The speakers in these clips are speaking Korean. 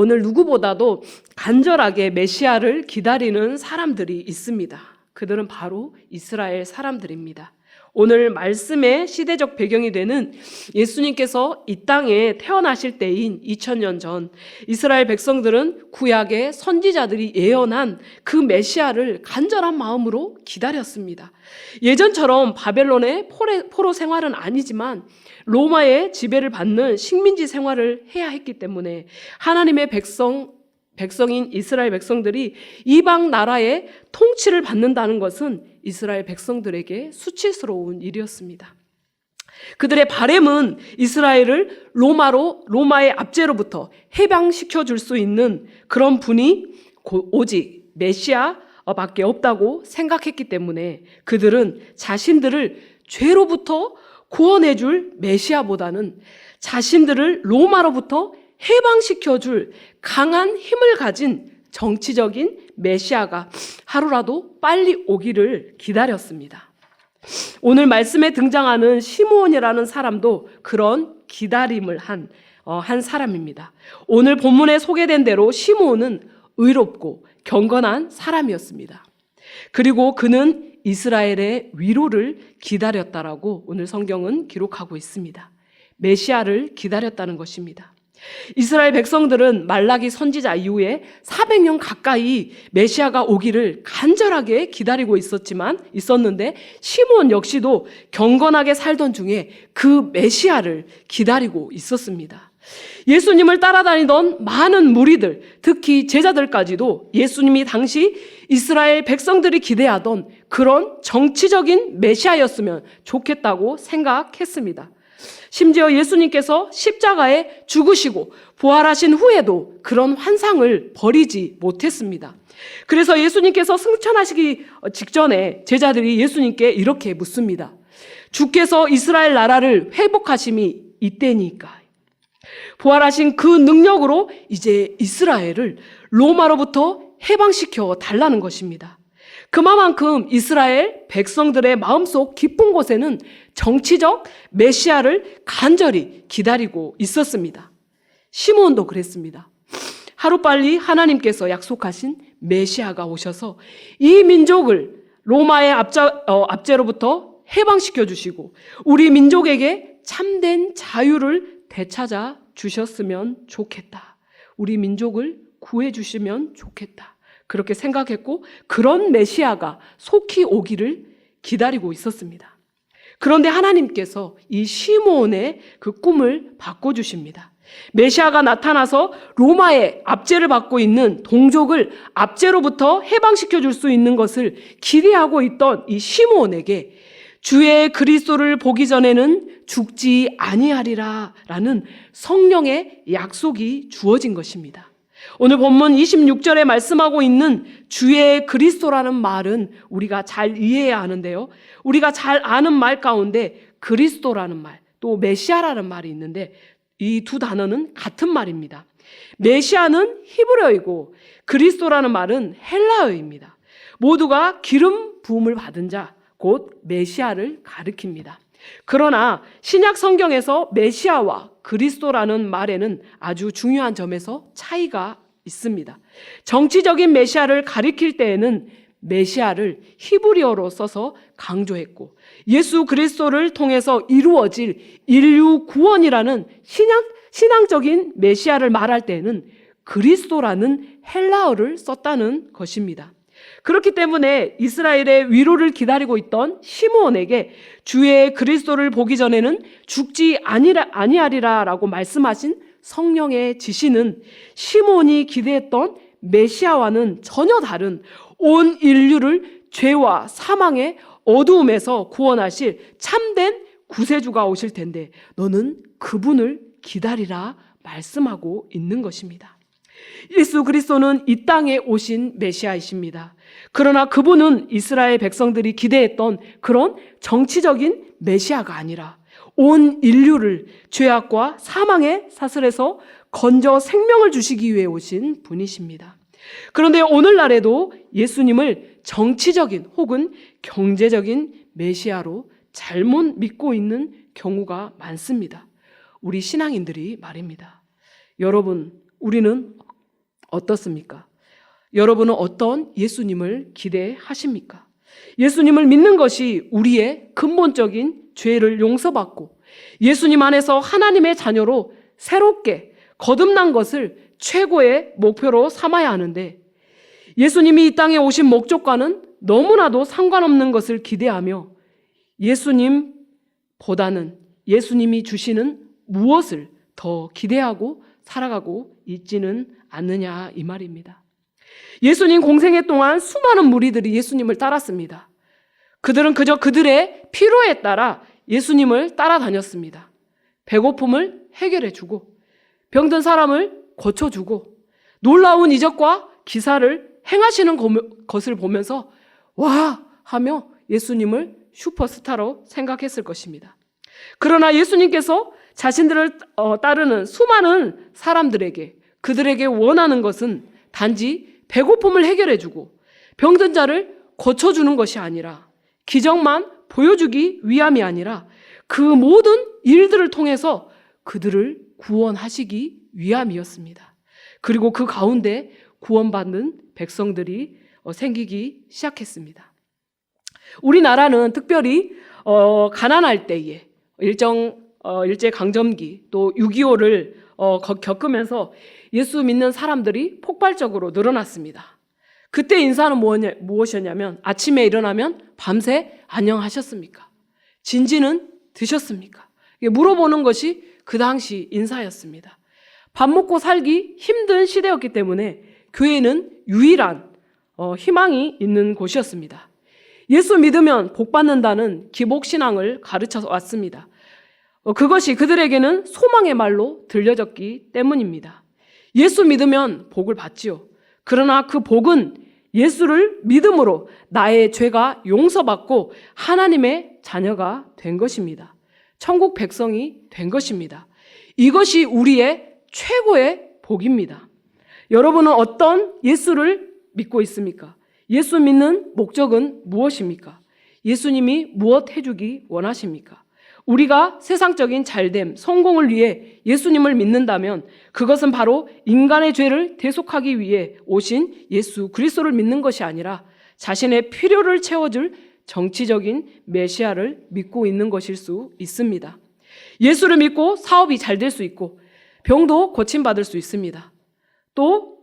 오늘 누구보다도 간절하게 메시아를 기다리는 사람들이 있습니다. 그들은 바로 이스라엘 사람들입니다. 오늘 말씀의 시대적 배경이 되는 예수님께서 이 땅에 태어나실 때인 2000년 전 이스라엘 백성들은 구약의 선지자들이 예언한 그 메시아를 간절한 마음으로 기다렸습니다. 예전처럼 바벨론의 포로 생활은 아니지만 로마의 지배를 받는 식민지 생활을 해야 했기 때문에 하나님의 백성인 이스라엘 백성들이 이방 나라의 통치를 받는다는 것은 이스라엘 백성들에게 수치스러운 일이었습니다. 그들의 바램은 이스라엘을 로마의 압제로부터 해방시켜 줄 수 있는 그런 분이 오직 메시아밖에 없다고 생각했기 때문에 그들은 자신들을 죄로부터 구원해 줄 메시아보다는 자신들을 로마로부터 해방시켜 줄 강한 힘을 가진 정치적인 메시아가 하루라도 빨리 오기를 기다렸습니다. 오늘 말씀에 등장하는 시므온이라는 사람도 그런 기다림을 한 사람입니다. 오늘 본문에 소개된 대로 시므온은 의롭고 경건한 사람이었습니다. 그리고 그는 이스라엘의 위로를 기다렸다라고 오늘 성경은 기록하고 있습니다. 메시아를 기다렸다는 것입니다. 이스라엘 백성들은 말라기 선지자 이후에 400년 가까이 메시아가 오기를 간절하게 기다리고 있었는데 시므온 역시도 경건하게 살던 중에 그 메시아를 기다리고 있었습니다. 예수님을 따라다니던 많은 무리들, 특히 제자들까지도 예수님이 당시 이스라엘 백성들이 기대하던 그런 정치적인 메시아였으면 좋겠다고 생각했습니다. 심지어 예수님께서 십자가에 죽으시고 부활하신 후에도 그런 환상을 버리지 못했습니다. 그래서 예수님께서 승천하시기 직전에 제자들이 예수님께 이렇게 묻습니다. 주께서 이스라엘 나라를 회복하심이 이때니까. 부활하신 그 능력으로 이제 이스라엘을 로마로부터 해방시켜 달라는 것입니다. 그만큼 이스라엘 백성들의 마음속 깊은 곳에는 정치적 메시아를 간절히 기다리고 있었습니다. 시므온도 그랬습니다. 하루빨리 하나님께서 약속하신 메시아가 오셔서 이 민족을 로마의 압제로부터 해방시켜 주시고 우리 민족에게 참된 자유를 되찾아 주셨으면 좋겠다. 우리 민족을 구해 주시면 좋겠다. 그렇게 생각했고 그런 메시아가 속히 오기를 기다리고 있었습니다. 그런데 하나님께서 이 시므온의 그 꿈을 바꿔주십니다. 메시아가 나타나서 로마의 압제를 받고 있는 동족을 압제로부터 해방시켜 줄 수 있는 것을 기대하고 있던 이 시므온에게 주의 그리스도를 보기 전에는 죽지 아니하리라 라는 성령의 약속이 주어진 것입니다. 오늘 본문 26절에 말씀하고 있는 주의 그리스도라는 말은 우리가 잘 이해해야 하는데요. 우리가 잘 아는 말 가운데 그리스도라는 말, 또 메시아라는 말이 있는데 이 두 단어는 같은 말입니다. 메시아는 히브리어이고 그리스도라는 말은 헬라어입니다. 모두가 기름 부음을 받은 자, 곧 메시아를 가리킵니다. 그러나 신약 성경에서 메시아와 그리스도라는 말에는 아주 중요한 점에서 차이가 있습니다. 정치적인 메시아를 가리킬 때에는 메시아를 히브리어로 써서 강조했고 예수 그리스도를 통해서 이루어질 인류 구원이라는 신앙적인 메시아를 말할 때에는 그리스도라는 헬라어를 썼다는 것입니다. 그렇기 때문에 이스라엘의 위로를 기다리고 있던 시므온에게 주의 그리스도를 보기 전에는 죽지 아니하리라 라고 말씀하신 성령의 지시는 시므온이 기대했던 메시아와는 전혀 다른 온 인류를 죄와 사망의 어두움에서 구원하실 참된 구세주가 오실 텐데 너는 그분을 기다리라 말씀하고 있는 것입니다. 예수 그리스도는 이 땅에 오신 메시아이십니다. 그러나 그분은 이스라엘 백성들이 기대했던 그런 정치적인 메시아가 아니라 온 인류를 죄악과 사망의 사슬에서 건져 생명을 주시기 위해 오신 분이십니다. 그런데 오늘날에도 예수님을 정치적인 혹은 경제적인 메시아로 잘못 믿고 있는 경우가 많습니다. 우리 신앙인들이 말입니다. 여러분, 우리는 어떻습니까? 여러분은 어떤 예수님을 기대하십니까? 예수님을 믿는 것이 우리의 근본적인 죄를 용서받고 예수님 안에서 하나님의 자녀로 새롭게 거듭난 것을 최고의 목표로 삼아야 하는데, 예수님이 이 땅에 오신 목적과는 너무나도 상관없는 것을 기대하며 예수님보다는 예수님이 주시는 무엇을 더 기대하고 살아가고 있지는 않느냐, 이 말입니다. 예수님 공생애 동안 수많은 무리들이 예수님을 따랐습니다. 그들은 그저 그들의 필요에 따라 예수님을 따라다녔습니다. 배고픔을 해결해주고 병든 사람을 고쳐주고 놀라운 이적과 기사를 행하시는 것을 보면서 와 하며 예수님을 슈퍼스타로 생각했을 것입니다. 그러나 예수님께서 자신들을 따르는 수많은 사람들에게, 그들에게 원하는 것은 단지 배고픔을 해결해주고 병든 자를 고쳐주는 것이 아니라, 기적만 보여주기 위함이 아니라 그 모든 일들을 통해서 그들을 구원하시기 위함이었습니다. 그리고 그 가운데 구원받는 백성들이 생기기 시작했습니다. 우리나라는 특별히 가난할 때에 일제강점기 또 6.25를 겪으면서 예수 믿는 사람들이 폭발적으로 늘어났습니다. 그때 인사는 무엇이었냐면 아침에 일어나면 밤새 안녕하셨습니까? 진지는 드셨습니까? 물어보는 것이 그 당시 인사였습니다. 밥 먹고 살기 힘든 시대였기 때문에 교회는 유일한 희망이 있는 곳이었습니다. 예수 믿으면 복 받는다는 기복신앙을 가르쳐 왔습니다. 그것이 그들에게는 소망의 말로 들려졌기 때문입니다. 예수 믿으면 복을 받지요. 그러나 그 복은 예수를 믿음으로 나의 죄가 용서받고 하나님의 자녀가 된 것입니다. 천국 백성이 된 것입니다. 이것이 우리의 최고의 복입니다. 여러분은 어떤 예수를 믿고 있습니까? 예수 믿는 목적은 무엇입니까? 예수님이 무엇 해주기 원하십니까? 우리가 세상적인 잘됨, 성공을 위해 예수님을 믿는다면 그것은 바로 인간의 죄를 대속하기 위해 오신 예수 그리스도를 믿는 것이 아니라 자신의 필요를 채워줄 정치적인 메시아를 믿고 있는 것일 수 있습니다. 예수를 믿고 사업이 잘 될 수 있고 병도 고침받을 수 있습니다. 또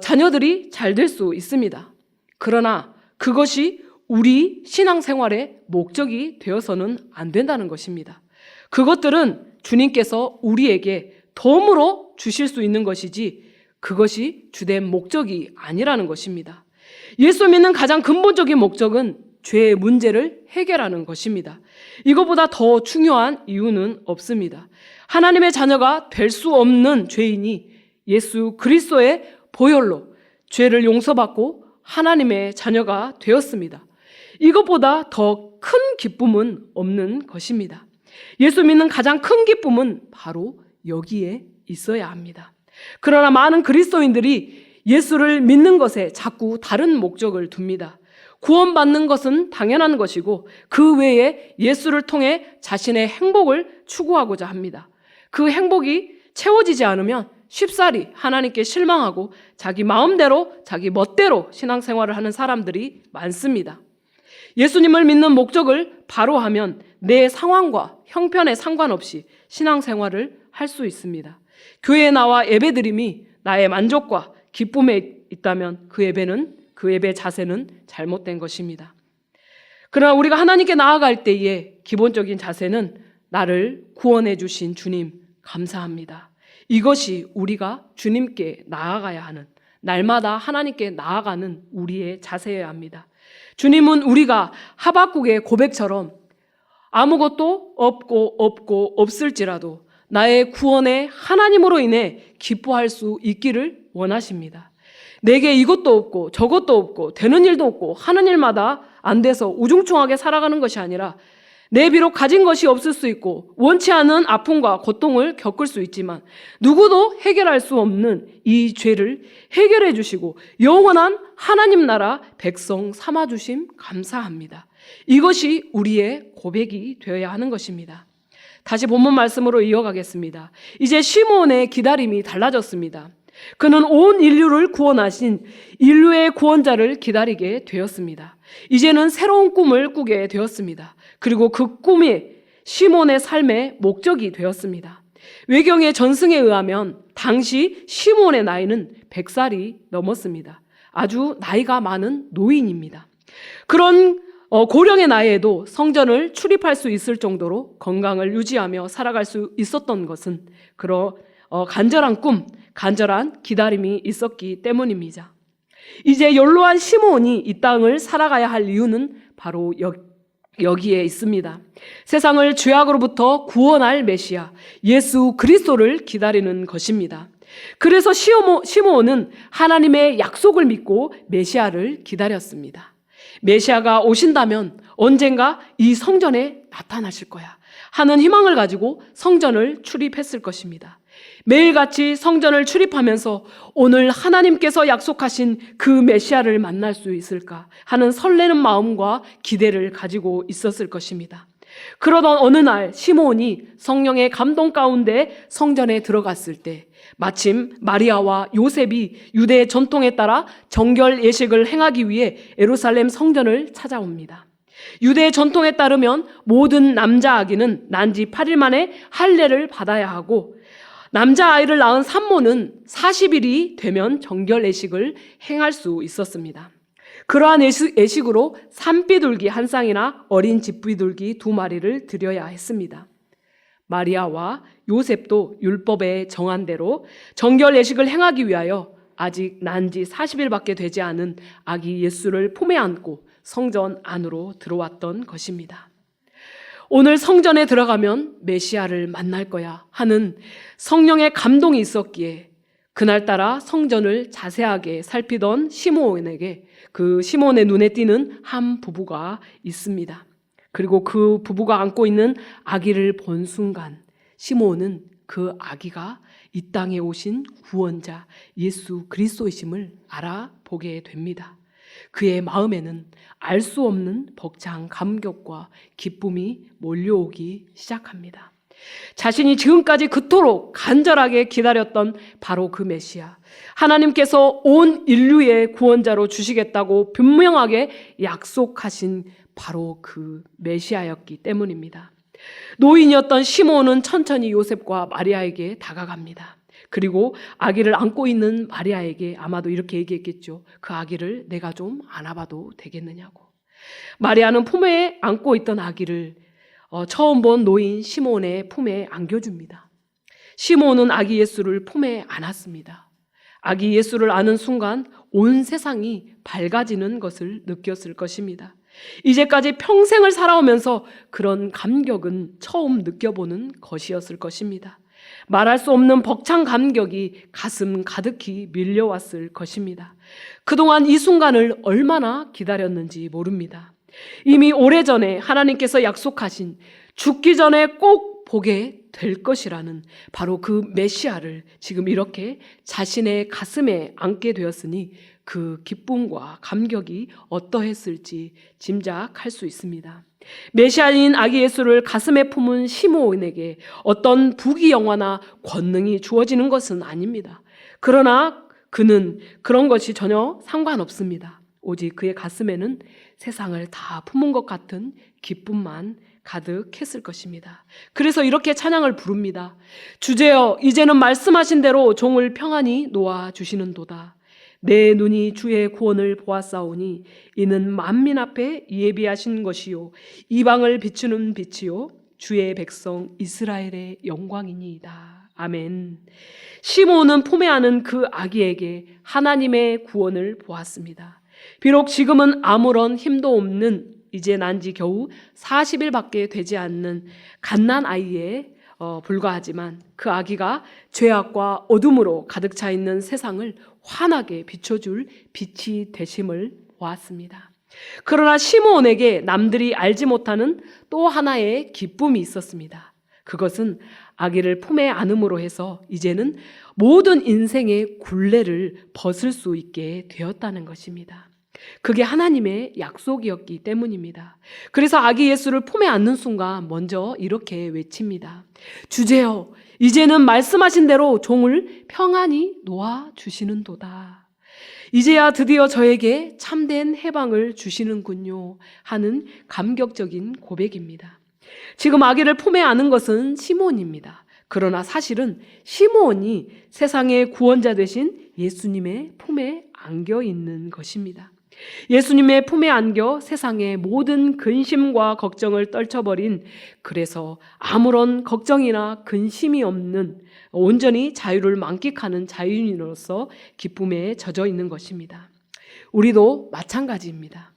자녀들이 잘 될 수 있습니다. 그러나 그것이 우리 신앙생활의 목적이 되어서는 안 된다는 것입니다. 그것들은 주님께서 우리에게 덤으로 주실 수 있는 것이지 그것이 주된 목적이 아니라는 것입니다. 예수 믿는 가장 근본적인 목적은 죄의 문제를 해결하는 것입니다. 이것보다 더 중요한 이유는 없습니다. 하나님의 자녀가 될 수 없는 죄인이 예수 그리스도의 보혈로 죄를 용서받고 하나님의 자녀가 되었습니다. 이것보다 더 큰 기쁨은 없는 것입니다. 예수 믿는 가장 큰 기쁨은 바로 여기에 있어야 합니다. 그러나 많은 그리스도인들이 예수를 믿는 것에 자꾸 다른 목적을 둡니다. 구원받는 것은 당연한 것이고 그 외에 예수를 통해 자신의 행복을 추구하고자 합니다. 그 행복이 채워지지 않으면 쉽사리 하나님께 실망하고 자기 마음대로 자기 멋대로 신앙생활을 하는 사람들이 많습니다. 예수님을 믿는 목적을 바로 하면 내 상황과 형편에 상관없이 신앙생활을 할 수 있습니다. 교회에 나와 예배드림이 나의 만족과 기쁨에 있다면 그 예배 자세는 잘못된 것입니다. 그러나 우리가 하나님께 나아갈 때의 기본적인 자세는 나를 구원해 주신 주님 감사합니다. 이것이 우리가 주님께 나아가야 하는, 날마다 하나님께 나아가는 우리의 자세여야 합니다. 주님은 우리가 하박국의 고백처럼 아무것도 없고 없을지라도 나의 구원의 하나님으로 인해 기뻐할 수 있기를 원하십니다. 내게 이것도 없고 저것도 없고 되는 일도 없고 하는 일마다 안 돼서 우중충하게 살아가는 것이 아니라 내 비록 가진 것이 없을 수 있고 원치 않은 아픔과 고통을 겪을 수 있지만 누구도 해결할 수 없는 이 죄를 해결해 주시고 영원한 하나님 나라 백성 삼아 주심 감사합니다. 이것이 우리의 고백이 되어야 하는 것입니다. 다시 본문 말씀으로 이어가겠습니다. 이제 시몬의 기다림이 달라졌습니다. 그는 온 인류를 구원하신 인류의 구원자를 기다리게 되었습니다. 이제는 새로운 꿈을 꾸게 되었습니다. 그리고 그 꿈이 시몬의 삶의 목적이 되었습니다. 외경의 전승에 의하면 당시 시몬의 나이는 100살이 넘었습니다. 아주 나이가 많은 노인입니다. 그런 고령의 나이에도 성전을 출입할 수 있을 정도로 건강을 유지하며 살아갈 수 있었던 것은 그런 간절한 꿈, 간절한 기다림이 있었기 때문입니다. 이제 연로한 시몬이 이 땅을 살아가야 할 이유는 바로 여기에 있습니다. 세상을 죄악으로부터 구원할 메시아 예수 그리스도를 기다리는 것입니다. 그래서 시몬은 하나님의 약속을 믿고 메시아를 기다렸습니다. 메시아가 오신다면 언젠가 이 성전에 나타나실 거야 하는 희망을 가지고 성전을 출입했을 것입니다. 매일같이 성전을 출입하면서 오늘 하나님께서 약속하신 그 메시아를 만날 수 있을까 하는 설레는 마음과 기대를 가지고 있었을 것입니다. 그러던 어느 날 시몬이 성령의 감동 가운데 성전에 들어갔을 때 마침 마리아와 요셉이 유대 전통에 따라 정결 예식을 행하기 위해 예루살렘 성전을 찾아옵니다. 유대 전통에 따르면 모든 남자 아기는 난지 8일 만에 할례를 받아야 하고 남자아이를 낳은 산모는 40일이 되면 정결 예식을 행할 수 있었습니다. 그러한 예식으로 산비둘기 한 쌍이나 어린 집비둘기 2마리를 드려야 했습니다. 마리아와 요셉도 율법에 정한 대로 정결 예식을 행하기 위하여 아직 난지 40일밖에 되지 않은 아기 예수를 품에 안고 성전 안으로 들어왔던 것입니다. 오늘 성전에 들어가면 메시아를 만날 거야 하는 성령의 감동이 있었기에 그날따라 성전을 자세하게 살피던 시몬에게 그 시몬의 눈에 띄는 한 부부가 있습니다. 그리고 그 부부가 안고 있는 아기를 본 순간 시몬은 그 아기가 이 땅에 오신 구원자 예수 그리스도이심을 알아보게 됩니다. 그의 마음에는 알 수 없는 벅찬 감격과 기쁨이 몰려오기 시작합니다. 자신이 지금까지 그토록 간절하게 기다렸던 바로 그 메시아, 하나님께서 온 인류의 구원자로 주시겠다고 분명하게 약속하신 바로 그 메시아였기 때문입니다. 노인이었던 시몬은 천천히 요셉과 마리아에게 다가갑니다. 그리고 아기를 안고 있는 마리아에게 아마도 이렇게 얘기했겠죠. 그 아기를 내가 좀 안아봐도 되겠느냐고. 마리아는 품에 안고 있던 아기를 처음 본 노인 시몬의 품에 안겨줍니다. 시몬은 아기 예수를 품에 안았습니다. 아기 예수를 안은 순간 온 세상이 밝아지는 것을 느꼈을 것입니다. 이제까지 평생을 살아오면서 그런 감격은 처음 느껴보는 것이었을 것입니다. 말할 수 없는 벅찬 감격이 가슴 가득히 밀려왔을 것입니다. 그동안 이 순간을 얼마나 기다렸는지 모릅니다. 이미 오래전에 하나님께서 약속하신 죽기 전에 꼭 보게 될 것이라는 바로 그 메시아를 지금 이렇게 자신의 가슴에 안게 되었으니 그 기쁨과 감격이 어떠했을지 짐작할 수 있습니다. 메시아인 아기 예수를 가슴에 품은 시몬에게 어떤 부귀영화나 권능이 주어지는 것은 아닙니다. 그러나 그는 그런 것이 전혀 상관없습니다. 오직 그의 가슴에는 세상을 다 품은 것 같은 기쁨만 가득했을 것입니다. 그래서 이렇게 찬양을 부릅니다. 주제여 이제는 말씀하신 대로 종을 평안히 놓아주시는도다. 내 눈이 주의 구원을 보았사오니 이는 만민 앞에 예비하신 것이요 이방을 비추는 빛이요 주의 백성 이스라엘의 영광이니이다. 아멘. 시몬은 품에 안은 그 아기에게 하나님의 구원을 보았습니다. 비록 지금은 아무런 힘도 없는 이제 난지 겨우 40일밖에 되지 않는 갓난 아이에 불과하지만 그 아기가 죄악과 어둠으로 가득 차 있는 세상을 환하게 비춰줄 빛이 되심을 보았습니다. 그러나 시므온에게 남들이 알지 못하는 또 하나의 기쁨이 있었습니다. 그것은 아기를 품에 안음으로 해서 이제는 모든 인생의 굴레를 벗을 수 있게 되었다는 것입니다. 그게 하나님의 약속이었기 때문입니다. 그래서 아기 예수를 품에 안는 순간 먼저 이렇게 외칩니다. 주제여 이제는 말씀하신 대로 종을 평안히 놓아 주시는도다. 이제야 드디어 저에게 참된 해방을 주시는군요 하는 감격적인 고백입니다. 지금 아기를 품에 안은 것은 시므온입니다. 그러나 사실은 시므온이 세상의 구원자 되신 예수님의 품에 안겨 있는 것입니다. 예수님의 품에 안겨 세상의 모든 근심과 걱정을 떨쳐버린, 그래서 아무런 걱정이나 근심이 없는 온전히 자유를 만끽하는 자유인으로서 기쁨에 젖어 있는 것입니다. 우리도 마찬가지입니다.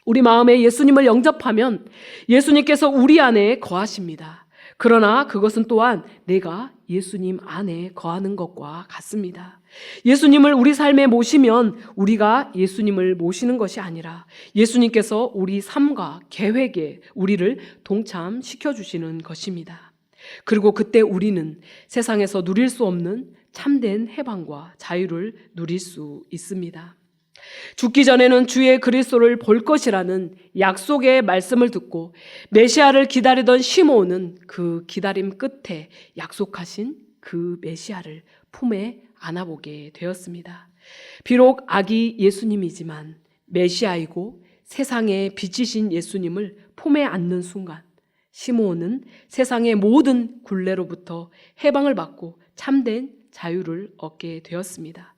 우리 마음에 예수님을 영접하면 예수님께서 우리 안에 거하십니다. 그러나 그것은 또한 내가 예수님 안에 거하는 것과 같습니다. 예수님을 우리 삶에 모시면 우리가 예수님을 모시는 것이 아니라 예수님께서 우리 삶과 계획에 우리를 동참시켜 주시는 것입니다. 그리고 그때 우리는 세상에서 누릴 수 없는 참된 해방과 자유를 누릴 수 있습니다. 죽기 전에는 주의 그리스도를 볼 것이라는 약속의 말씀을 듣고 메시아를 기다리던 시므온은 그 기다림 끝에 약속하신 그 메시아를 품에 안아보게 되었습니다. 비록 아기 예수님이지만 메시아이고 세상의 빛이신 예수님을 품에 안는 순간 시므온은 세상의 모든 굴레로부터 해방을 받고 참된 자유를 얻게 되었습니다.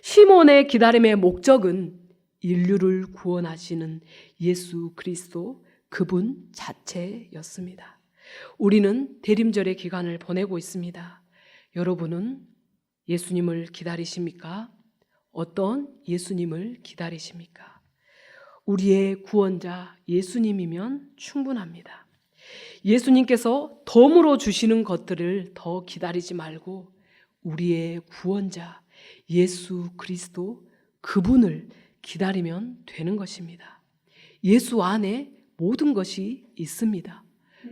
시므온의 기다림의 목적은 인류를 구원하시는 예수 그리스도 그분 자체였습니다. 우리는 대림절의 기간을 보내고 있습니다. 여러분은 예수님을 기다리십니까? 어떤 예수님을 기다리십니까? 우리의 구원자 예수님이면 충분합니다. 예수님께서 덤으로 주시는 것들을 더 기다리지 말고 우리의 구원자 예수 그리스도 그분을 기다리면 되는 것입니다. 예수 안에 모든 것이 있습니다.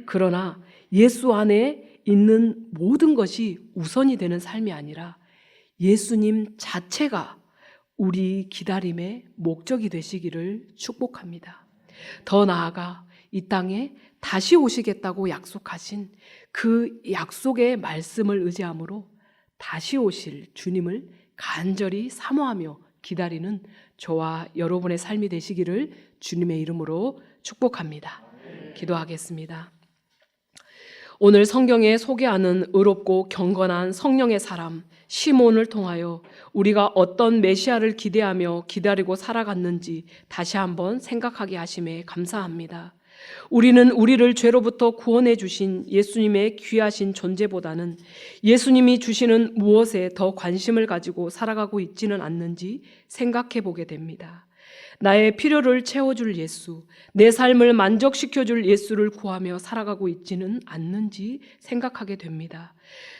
그러나 예수 안에 있는 모든 것이 우선이 되는 삶이 아니라 예수님 자체가 우리 기다림의 목적이 되시기를 축복합니다. 더 나아가 이 땅에 다시 오시겠다고 약속하신 그 약속의 말씀을 의지함으로 다시 오실 주님을 간절히 사모하며 기다리는 저와 여러분의 삶이 되시기를 주님의 이름으로 축복합니다. 기도하겠습니다. 오늘 성경에 소개하는 의롭고 경건한 성령의 사람 시몬을 통하여 우리가 어떤 메시아를 기대하며 기다리고 살아갔는지 다시 한번 생각하게 하심에 감사합니다. 우리는 우리를 죄로부터 구원해 주신 예수님의 귀하신 존재보다는 예수님이 주시는 무엇에 더 관심을 가지고 살아가고 있지는 않는지 생각해 보게 됩니다. 나의 필요를 채워줄 예수, 내 삶을 만족시켜줄 예수를 구하며 살아가고 있지는 않는지 생각하게 됩니다.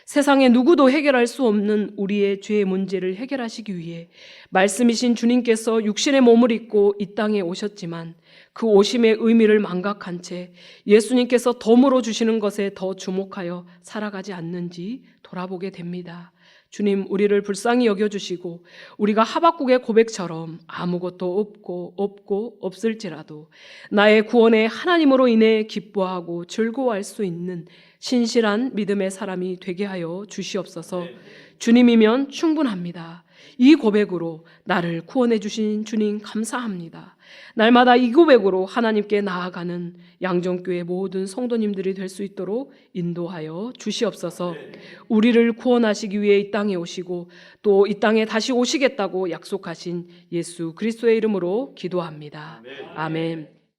세상에 누구도 해결할 수 없는 우리의 죄의 문제를 해결하시기 위해 말씀이신 주님께서 육신의 몸을 입고 이 땅에 오셨지만 그 오심의 의미를 망각한 채 예수님께서 덤으로 주시는 것에 더 주목하여 살아가지 않는지 돌아보게 됩니다. 주님, 우리를 불쌍히 여겨주시고 우리가 하박국의 고백처럼 아무것도 없고 없을지라도 나의 구원에 하나님으로 인해 기뻐하고 즐거워할 수 있는 신실한 믿음의 사람이 되게 하여 주시옵소서. 주님이면 충분합니다. 이 고백으로 나를 구원해 주신 주님 감사합니다. 날마다 이 고백으로 하나님께 나아가는 양정교회 모든 성도님들이 될 수 있도록 인도하여 주시옵소서. 우리를 구원하시기 위해 이 땅에 오시고 또 이 땅에 다시 오시겠다고 약속하신 예수 그리스도의 이름으로 기도합니다. 아멘.